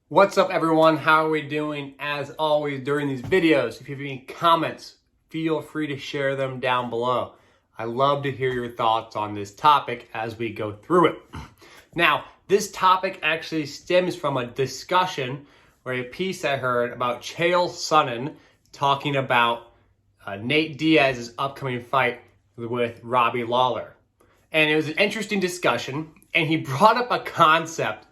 What's up, everyone? How are we doing? As always, during these videos, if you have any comments, feel free to share them down below. I love to hear your thoughts on this topic as we go through it. Now, this topic actually stems from a discussion or a piece I heard about Chael Sonnen talking about Nate Diaz's upcoming fight with Robbie Lawler. And it was an interesting discussion, and he brought up a concept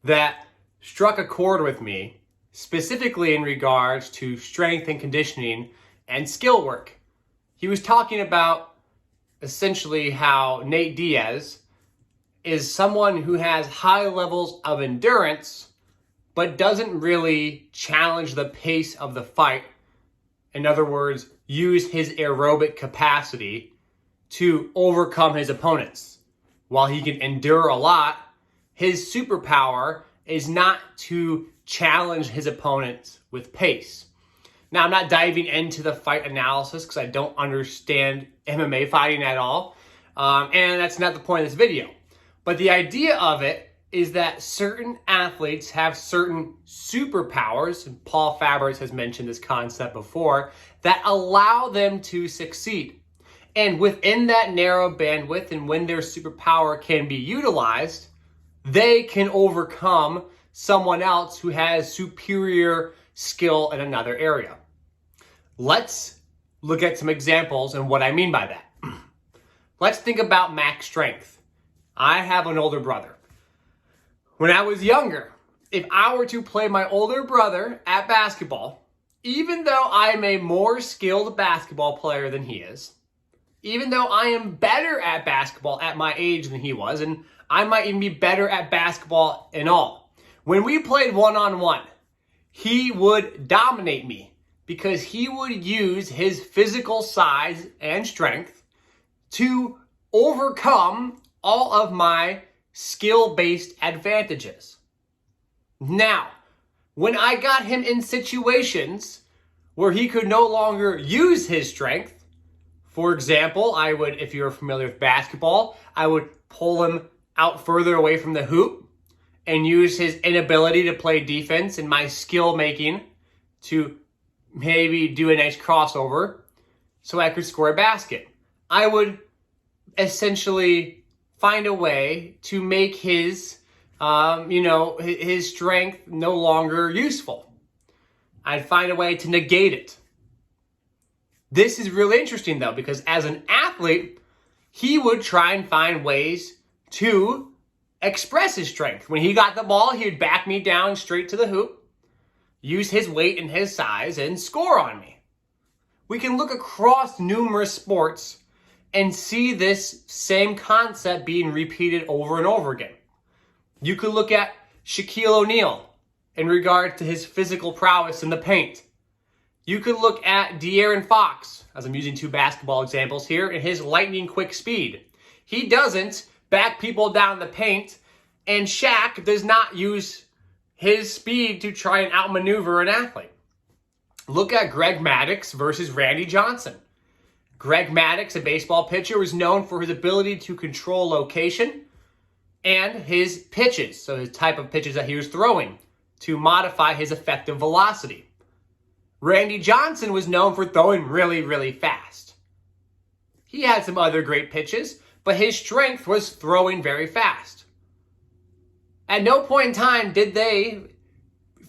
that struck a chord with me, specifically in regards to strength and conditioning and skill work. He was talking about essentially how Nate Diaz is someone who has high levels of endurance, but doesn't really challenge the pace of the fight. In other words, use his aerobic capacity to overcome his opponents. While he can endure a lot, his superpower is not to challenge his opponents with pace. Now, I'm not diving into the fight analysis because I don't understand MMA fighting at all. And that's not the point of this video. But the idea of it is that certain athletes have certain superpowers, and Paul Fabris has mentioned this concept before, that allow them to succeed. And within that narrow bandwidth, and when their superpower can be utilized, they can overcome someone else who has superior skill in another area. Let's look at some examples and what I mean by that. Let's think about max strength. I have an older brother. When I was younger, if I were to play my older brother at basketball, even though I am a more skilled basketball player than he is, even though I am better at basketball at my age than he was, and I might even be better at basketball in all. When we played one-on-one, he would dominate me because he would use his physical size and strength to overcome all of my skill-based advantages. Now, when I got him in situations where he could no longer use his strength, for example, I would, if you're familiar with basketball, I would pull him out further away from the hoop and use his inability to play defense and my skill making to maybe do a nice crossover so I could score a basket. I would essentially find a way to make his strength no longer useful. I'd find a way to negate it. This is really interesting though, because as an athlete, he would try and find ways to express his strength. When he got the ball, he would back me down straight to the hoop, use his weight and his size, and score on me. We can look across numerous sports and see this same concept being repeated over and over again. You could look at Shaquille O'Neal in regard to his physical prowess in the paint. You could look at De'Aaron Fox, as I'm using two basketball examples here, and his lightning quick speed. He doesn't back people down the paint, and Shaq does not use his speed to try and outmaneuver an athlete. Look at Greg Maddux versus Randy Johnson. Greg Maddux, a baseball pitcher, was known for his ability to control location and his pitches, so his type of pitches that he was throwing, to modify his effective velocity. Randy Johnson was known for throwing really, really fast. He had some other great pitches, but his strength was throwing very fast. At no point in time did they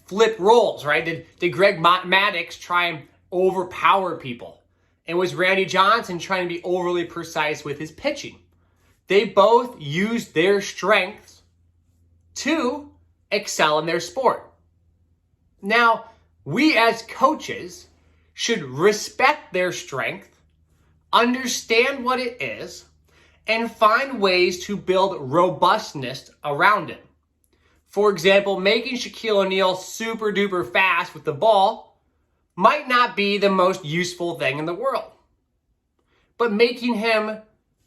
flip roles, right? Did Greg Maddux try and overpower people? And was Randy Johnson trying to be overly precise with his pitching? They both used their strengths to excel in their sport. Now, we as coaches should respect their strength, understand what it is, and find ways to build robustness around it. For example, making Shaquille O'Neal super duper fast with the ball might not be the most useful thing in the world. But making him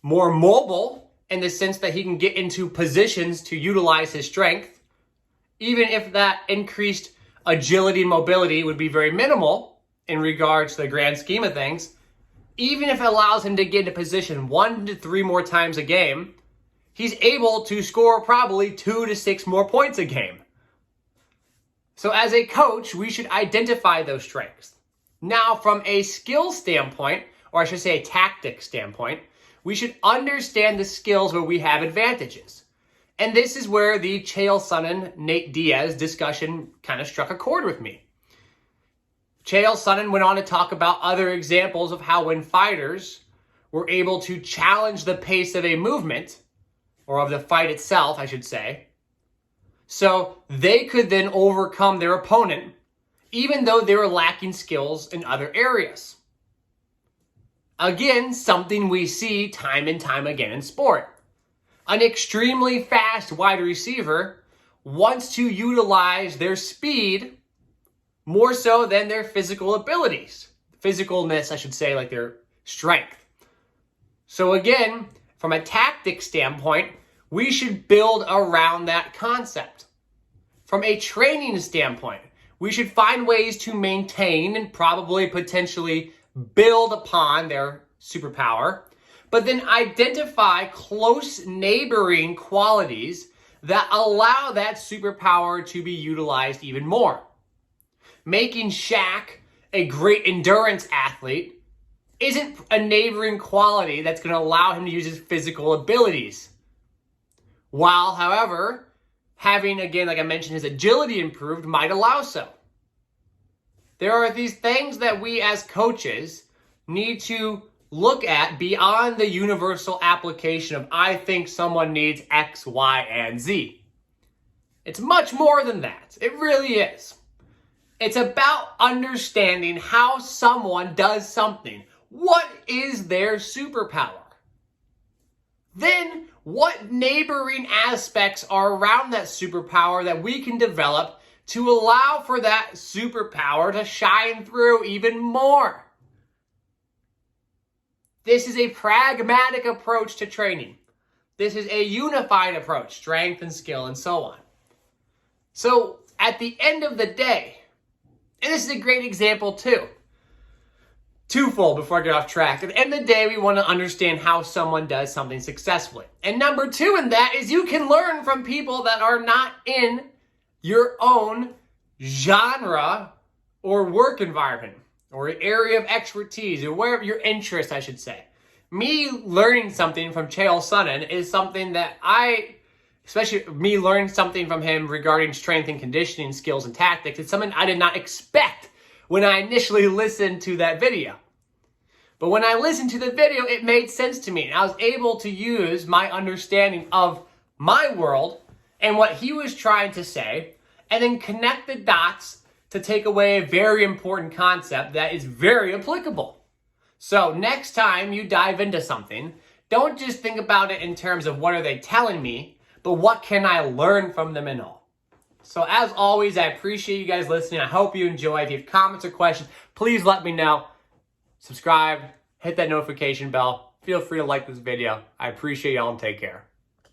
more mobile in the sense that he can get into positions to utilize his strength, even if that increased agility and mobility would be very minimal in regards to the grand scheme of things, even if it allows him to get into position 1 to 3 more times a game, he's able to score probably 2 to 6 more points a game. So as a coach, we should identify those strengths. Now, from a skill standpoint, or I should say a tactic standpoint, we should understand the skills where we have advantages. And this is where the Chael Sonnen, Nate Diaz discussion kind of struck a chord with me. Chael Sonnen went on to talk about other examples of how when fighters were able to challenge the pace of a movement, or of the fight itself, I should say, so they could then overcome their opponent, even though they were lacking skills in other areas. Again, something we see time and time again in sport. An extremely fast wide receiver wants to utilize their speed more so than their physical abilities. Physicalness, I should say, like their strength. So again, from a tactic standpoint, we should build around that concept. From a training standpoint, we should find ways to maintain and probably potentially build upon their superpower, but then identify close neighboring qualities that allow that superpower to be utilized even more. Making Shaq a great endurance athlete isn't a neighboring quality that's going to allow him to use his physical abilities. While, however, having, again, like I mentioned, his agility improved might allow so. There are these things that we as coaches need to look at beyond the universal application of I think someone needs X, Y, and Z. It's much more than that. It really is. It's about understanding how someone does something. What is their superpower? Then, what neighboring aspects are around that superpower that we can develop to allow for that superpower to shine through even more? This is a pragmatic approach to training. This is a unified approach, strength and skill and so on. So, at the end of the day, and this is a great example too, twofold before I get off track. At the end of the day, we want to understand how someone does something successfully. And number two in that is you can learn from people that are not in your own genre or work environment or area of expertise or wherever your interest, I should say. Me learning something from Chael Sonnen is something that especially me learning something from him regarding strength and conditioning skills and tactics, it's something I did not expect when I initially listened to that video. But when I listened to the video, it made sense to me. And I was able to use my understanding of my world and what he was trying to say, and then connect the dots to take away a very important concept that is very applicable. So next time you dive into something, don't just think about it in terms of what are they telling me, but what can I learn from them and all. So as always, I appreciate you guys listening. I hope you enjoy. If you have comments or questions, please let me know. Subscribe, hit that notification bell. Feel free to like this video. I appreciate y'all and take care.